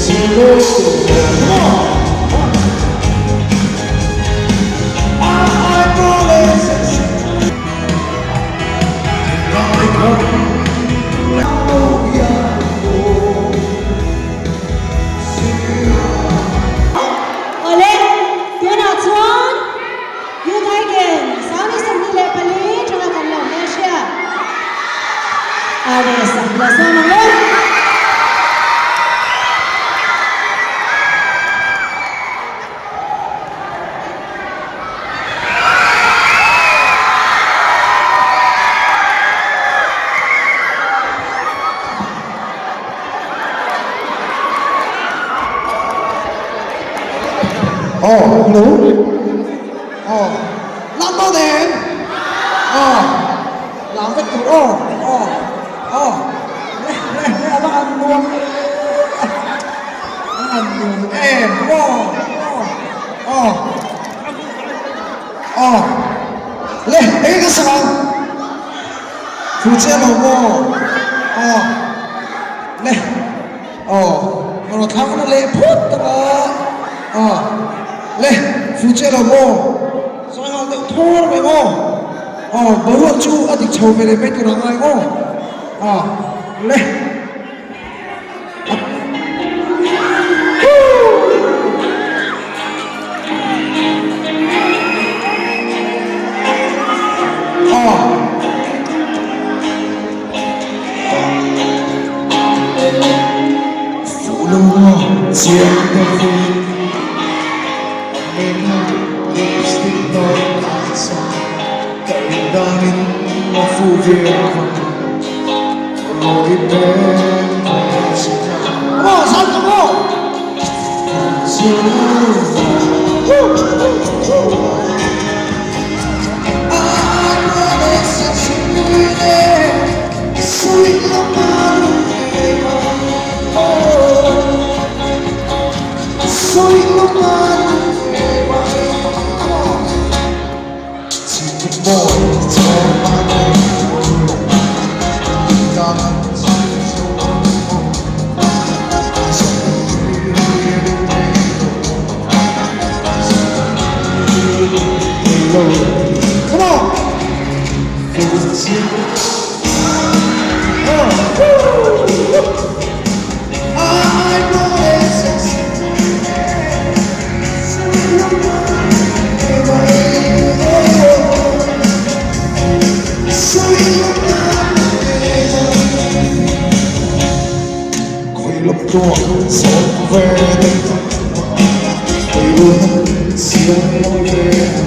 hello? Number name? Làm cái tủ bác ăn luôn. Bác ăn luôn em, lên, cái sao? Phụ chế mà lên, nó thắng nó lên phút đó. lên, phụ chế là rồi họ tự thua mày bố hộ chú ở thì chầu về để bên tụi nó ngay lên. Phụ lô chiếc đôi khi lipstick 너의 가사 떨린다는 후회가 너의 뱀의 시간 살려고 Come on! Tua sống về đây tôi luôn siêu về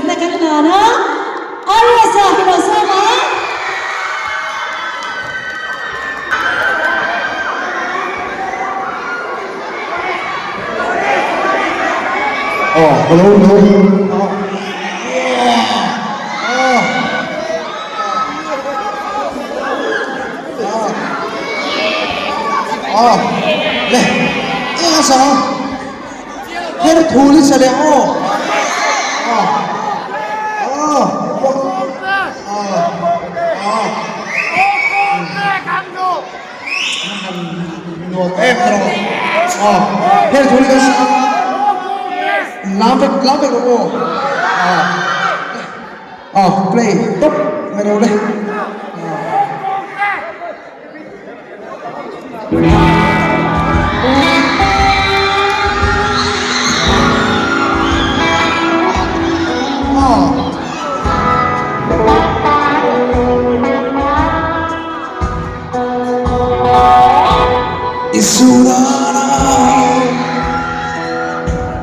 생각하는 거는 알려서 그래서 hello. 네, 이어서 해를 돌리자래요. em 들어. 해를 돌리면서 람백 오고. 플레이 똑 해로래. 이수나라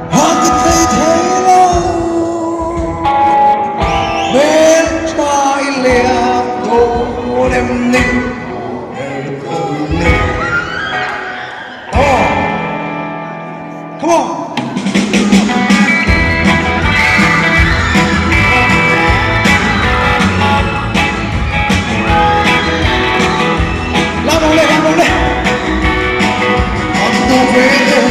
한끗의 태로 멜차일레아 도렘니 Come on. Vámonos. On the radio.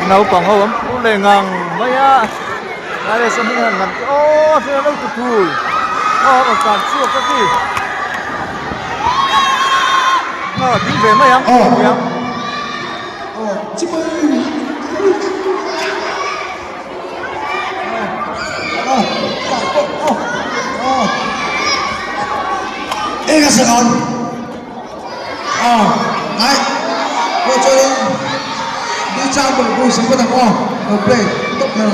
Nấu còn không để ngang mấy á đây sẽ mình làm ô thế đâu tụt tụi ở cả chuột cái gì đi về mấy em chị ơi cái Sài Gòn đấy cô cho đi đi chào mừng vui sống của thằng ok tốt hơn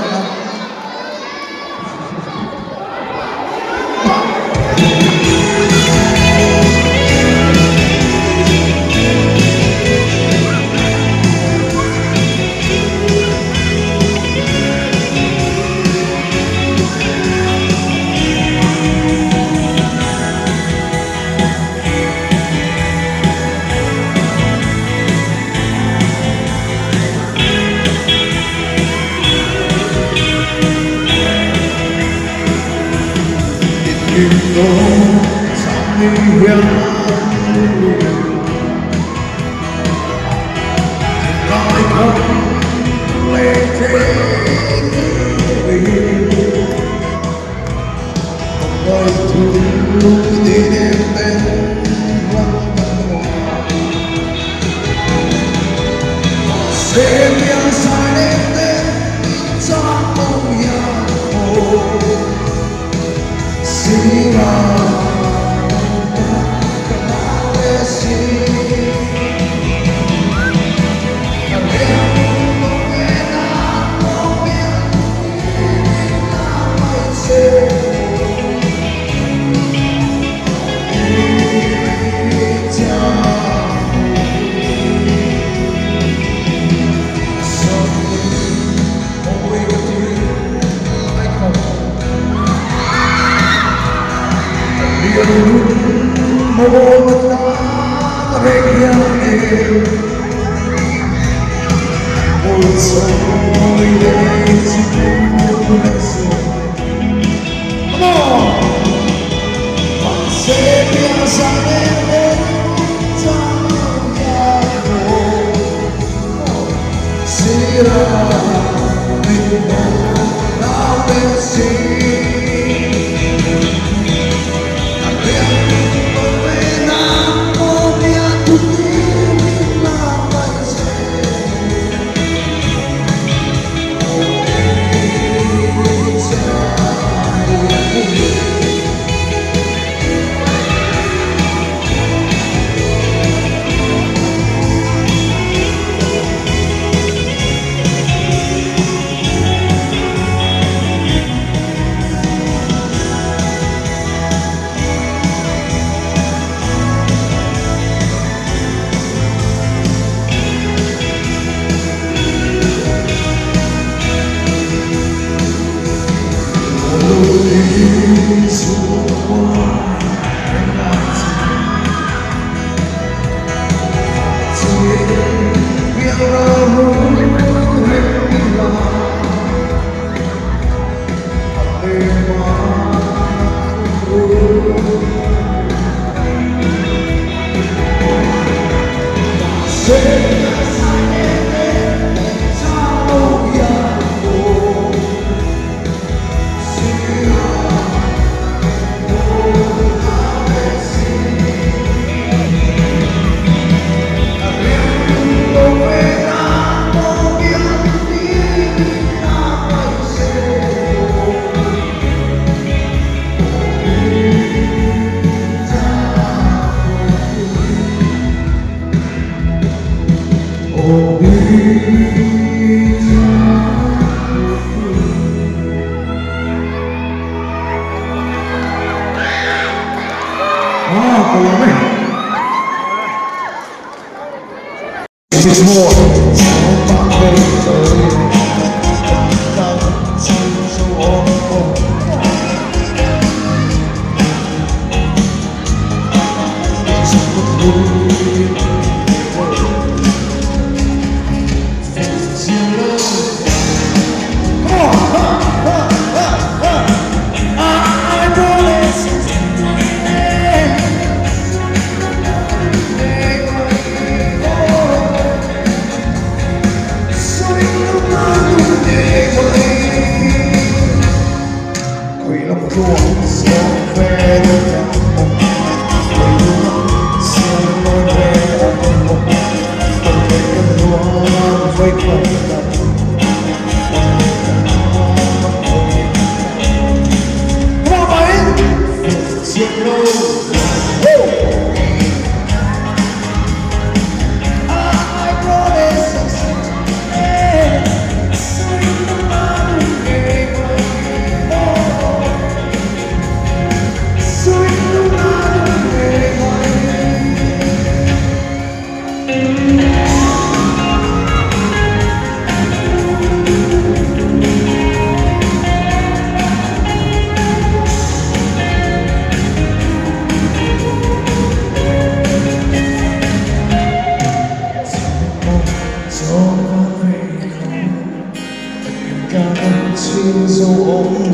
Come on, buddy.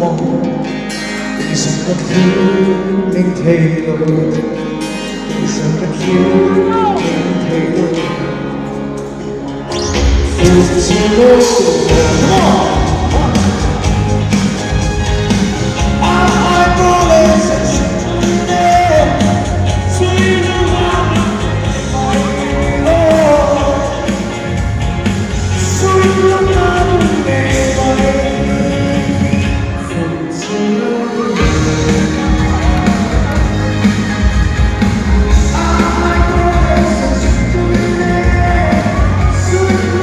Isn't the feeling tailored? Isn't the feeling tailored? Feels come on! I'm always there. Sweet love, sweet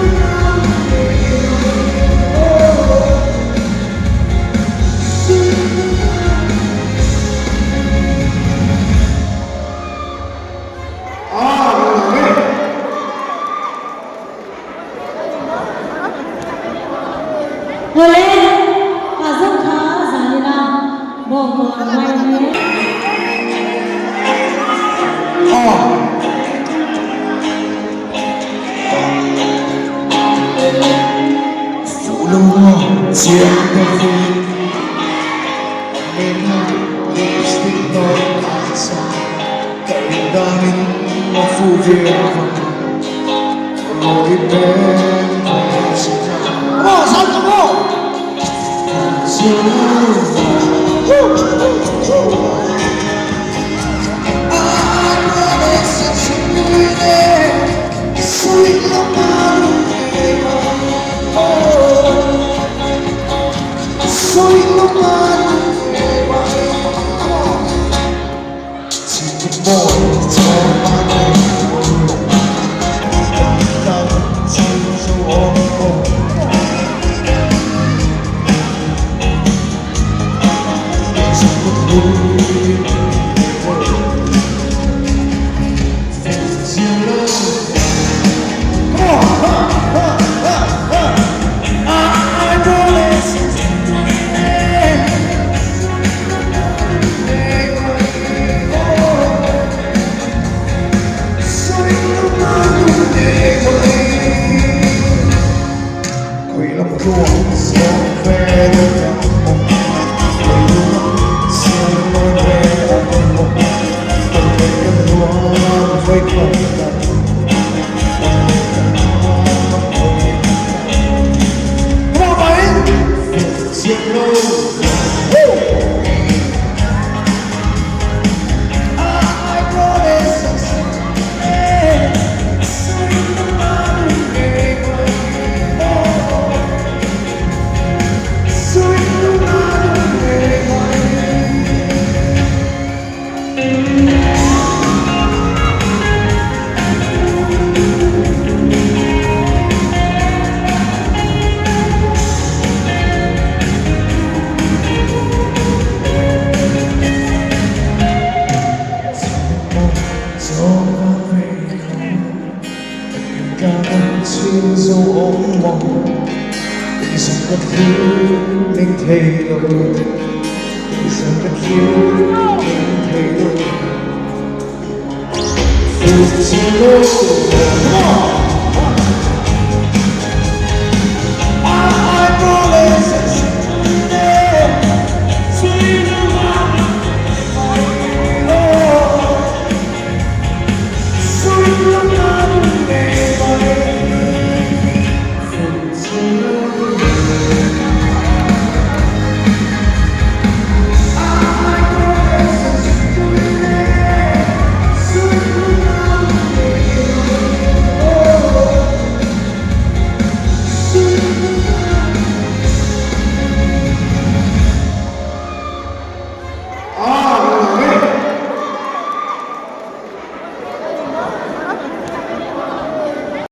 Oleh Kazan Khazanina Bogor Wayne Phụ lúa chiếc đôi khi Nên lipstick nổi lại xa Cậy đôi một phụ việc Rồi bên phải xin Come on, son, come on! Sweet Isn't the feeling tailored? Isn't the feeling tailored? Feels tailored. Come on!